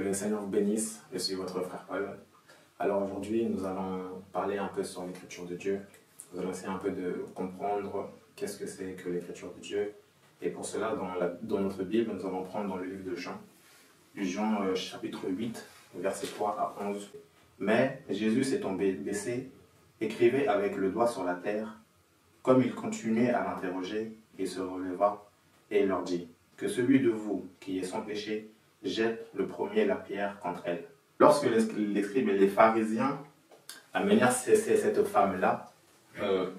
le Seigneur vous bénisse, je suis votre frère Paul. Alors aujourd'hui, nous allons parler un peu sur l'écriture de Dieu. Nous allons essayer un peu de comprendre qu'est-ce que c'est que l'écriture de Dieu. Et pour cela, dans notre Bible, nous allons prendre dans le livre de Jean. Jean chapitre 8, versets 3 à 11. Mais Jésus s'étant baissé, écrivait avec le doigt sur la terre. Comme il continuait à l'interroger, il se releva et leur dit que celui de vous qui est sans péché jette le premier la pierre contre elle. Lorsque les scribes et les pharisiens amenèrent cette femme-là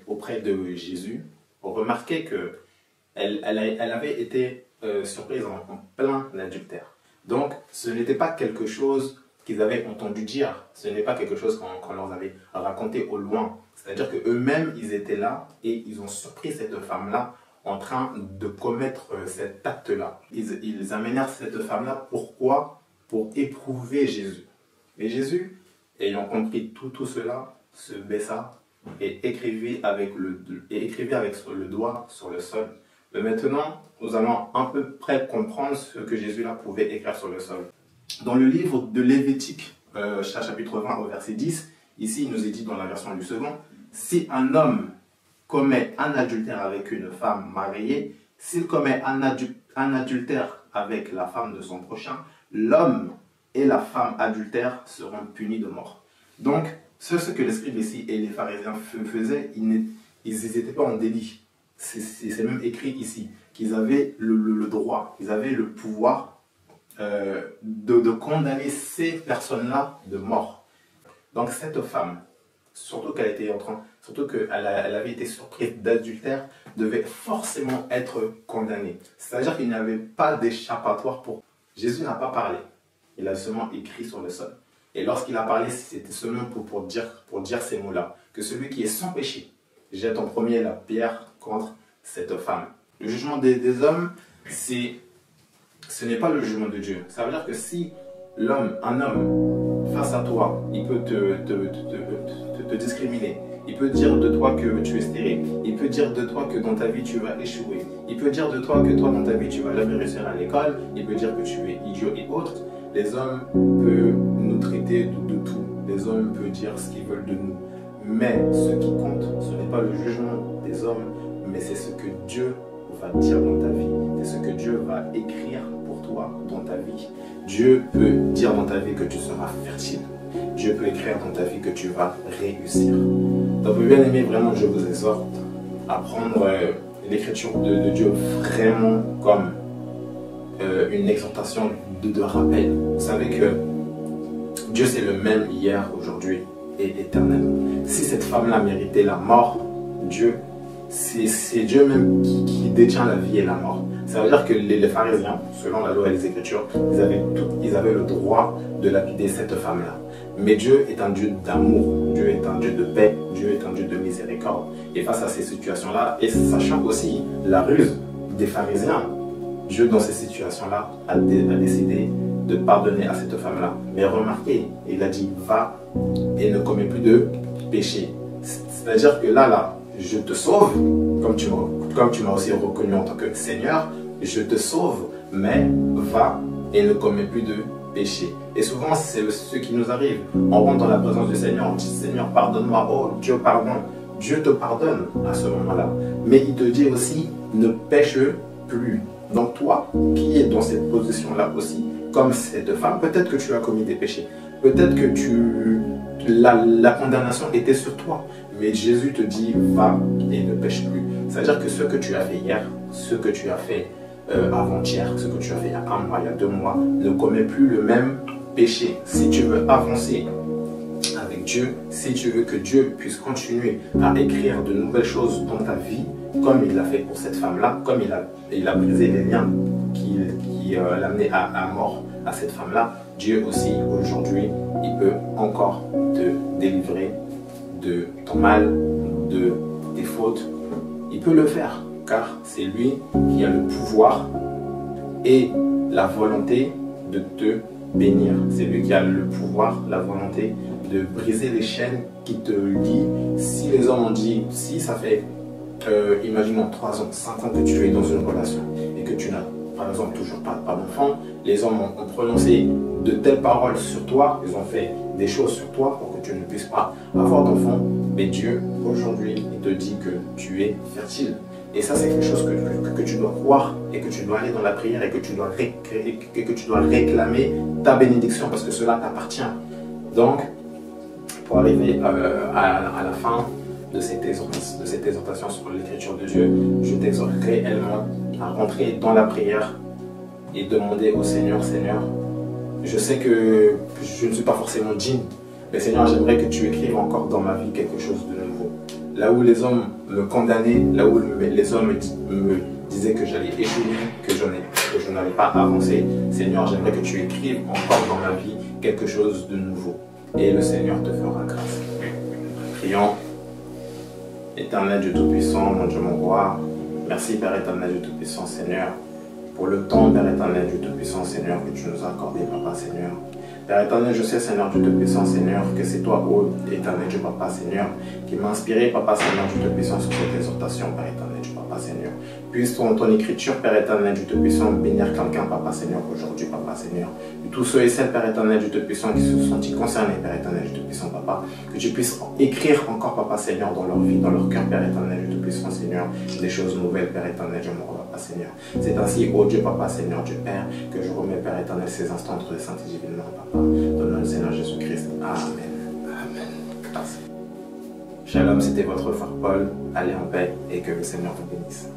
auprès de Jésus, on remarquait qu'elle avait été surprise en plein adultère. Donc, ce n'était pas quelque chose qu'ils avaient entendu dire, ce n'est pas quelque chose qu'on leur avait raconté au loin. C'est-à-dire qu'eux-mêmes, ils étaient là et ils ont surpris cette femme-là en train de commettre cet acte-là. Ils amenèrent cette femme-là, pourquoi? Pour éprouver Jésus. Et Jésus, ayant compris tout cela, se baissa et écrivit avec le doigt sur le sol. Mais maintenant, nous allons à peu près comprendre ce que Jésus-là pouvait écrire sur le sol. Dans le livre de Lévitique, chapitre 20 au verset 10, ici il nous est dit dans la version du second, si un homme commet un adultère avec une femme mariée, s'il commet un adultère avec la femme de son prochain, l'homme et la femme adultère seront punis de mort. Donc, ce que les scribes ici et les pharisiens faisaient, ils n'étaient pas en délit. C'est même écrit ici qu'ils avaient le droit, ils avaient le pouvoir de condamner ces personnes-là de mort. Donc cette femme, surtout qu'elle avait été surprise d'adultère, devait forcément être condamnée. C'est-à-dire qu'il n'y avait pas d'échappatoire pour... Jésus n'a pas parlé, il a seulement écrit sur le sol. Et lorsqu'il a parlé, c'était seulement pour dire ces mots-là, que celui qui est sans péché jette en premier la pierre contre cette femme. Le jugement des hommes, ce n'est pas le jugement de Dieu. Ça veut dire que si un homme, face à toi, il peut te discriminer, il peut dire de toi que tu es stérile, il peut dire de toi que dans ta vie tu vas échouer, il peut dire de toi que toi dans ta vie tu vas jamais réussir à l'école, il peut dire que tu es idiot et autres. Les hommes peuvent nous traiter de tout, les hommes peuvent dire ce qu'ils veulent de nous. Mais ce qui compte, ce n'est pas le jugement des hommes, mais c'est ce que Dieu va dire dans ta vie, c'est ce que Dieu va écrire pour toi dans ta vie. Dieu peut dire dans ta vie que tu seras fertile. Dieu peut écrire dans ta vie que tu vas réussir. Donc, bien aimé, vraiment, je vous exhorte à prendre l'écriture de Dieu vraiment comme une exhortation de rappel. Vous savez que Dieu, c'est le même hier, aujourd'hui et éternellement. Si cette femme-là méritait la mort, c'est Dieu même qui détient la vie et la mort. Ça veut dire que les pharisiens, selon la loi et les Écritures, ils avaient le droit de lapider cette femme-là. Mais Dieu est un Dieu d'amour, Dieu est un Dieu de paix, Dieu est un Dieu de miséricorde. Et face à ces situations-là, et sachant aussi la ruse des pharisiens, Dieu dans ces situations-là a décidé de pardonner à cette femme-là. Mais remarquez, il a dit, va et ne commets plus de péché. C'est-à-dire que là, je te sauve, comme tu m'as aussi reconnu en tant que Seigneur, je te sauve, mais va et ne commets plus de péché. Et souvent, c'est ce qui nous arrive. On rentre dans la présence du Seigneur, on dit, Seigneur, pardonne-moi, oh Dieu, pardonne. Dieu te pardonne à ce moment-là. Mais il te dit aussi, ne pêche plus. Donc toi, qui es dans cette position-là aussi, comme cette femme, peut-être que tu as commis des péchés. Peut-être que la condamnation était sur toi. Mais Jésus te dit, va et ne pêche plus. C'est-à-dire que ce que tu as fait hier, ce que tu as fait avant-hier, ce que tu as fait il y a 1 mois, il y a 2 mois, ne commets plus le même péché. Si tu veux avancer avec Dieu, si tu veux que Dieu puisse continuer à écrire de nouvelles choses dans ta vie, comme il l'a fait pour cette femme-là, comme il a brisé les liens qui l'amenaient à mort à cette femme-là, Dieu aussi, aujourd'hui, il peut encore te délivrer de ton mal, de tes fautes. Il peut le faire, car c'est lui qui a le pouvoir et la volonté de te bénir. C'est lui qui a le pouvoir, la volonté de briser les chaînes qui te lient. Si les hommes ont dit, si ça fait, imaginons 3 ans, 5 ans que tu es dans une relation et que tu n'as par exemple, toujours pas d'enfant, les hommes ont prononcé de telles paroles sur toi, ils ont fait des choses sur toi pour que tu ne puisses pas avoir d'enfant, mais Dieu, aujourd'hui, il te dit que tu es fertile. Et ça, c'est quelque chose que tu dois croire et que tu dois aller dans la prière et que tu dois réclamer ta bénédiction parce que cela t'appartient. Donc, pour arriver à la fin de cette exhortation sur l'écriture de Dieu, je t'exhorte réellement à rentrer dans la prière et demander au Seigneur, Seigneur, je sais que je ne suis pas forcément digne, mais Seigneur, j'aimerais que tu écrives encore dans ma vie quelque chose de nouveau. Là où les hommes me condamnaient, là où les hommes me disaient que j'allais échouer, que je n'allais pas avancer, Seigneur, j'aimerais que tu écrives encore dans ma vie quelque chose de nouveau. Et le Seigneur te fera grâce. Prions. Éternel Dieu Tout-Puissant, mon Dieu, mon roi, merci Père éternel Dieu Tout-Puissant, Seigneur, pour le temps, Père éternel Dieu Tout-Puissant, Seigneur, que tu nous as accordé, Papa, Seigneur. Père éternel, je sais, Seigneur Dieu Tout-Puissant, Seigneur, que c'est toi, ô éternel Dieu, Papa, Seigneur, qui m'a inspiré, Papa, Seigneur Dieu Tout-Puissant, sur cette exhortation, Père éternel Dieu, Papa, Seigneur. Puisse ton écriture, Père éternel Dieu Tout-Puissant, bénir quelqu'un, Papa, Seigneur, aujourd'hui, Papa, Seigneur. Et tous ceux et celles, Père éternel Dieu Tout-Puissant, qui se sont sentis concernés, Père éternel Dieu Tout-Puissant, Papa, que tu puisses écrire encore, Papa, Seigneur, dans leur vie, dans leur cœur, Père éternel Dieu Tout-Puissant, Seigneur, des choses nouvelles, Père éternel Dieu, mon roi, Papa, Seigneur. C'est ainsi, ô Dieu, Papa, Seigneur, Dieu Père, que je remets, Père éternel, ces instants entre les saints et divinement, Papa. Donne-nous le Seigneur Jésus-Christ. Amen. Amen. Grâce. Shalom, c'était votre frère Paul. Allez en paix et que le Seigneur vous bénisse.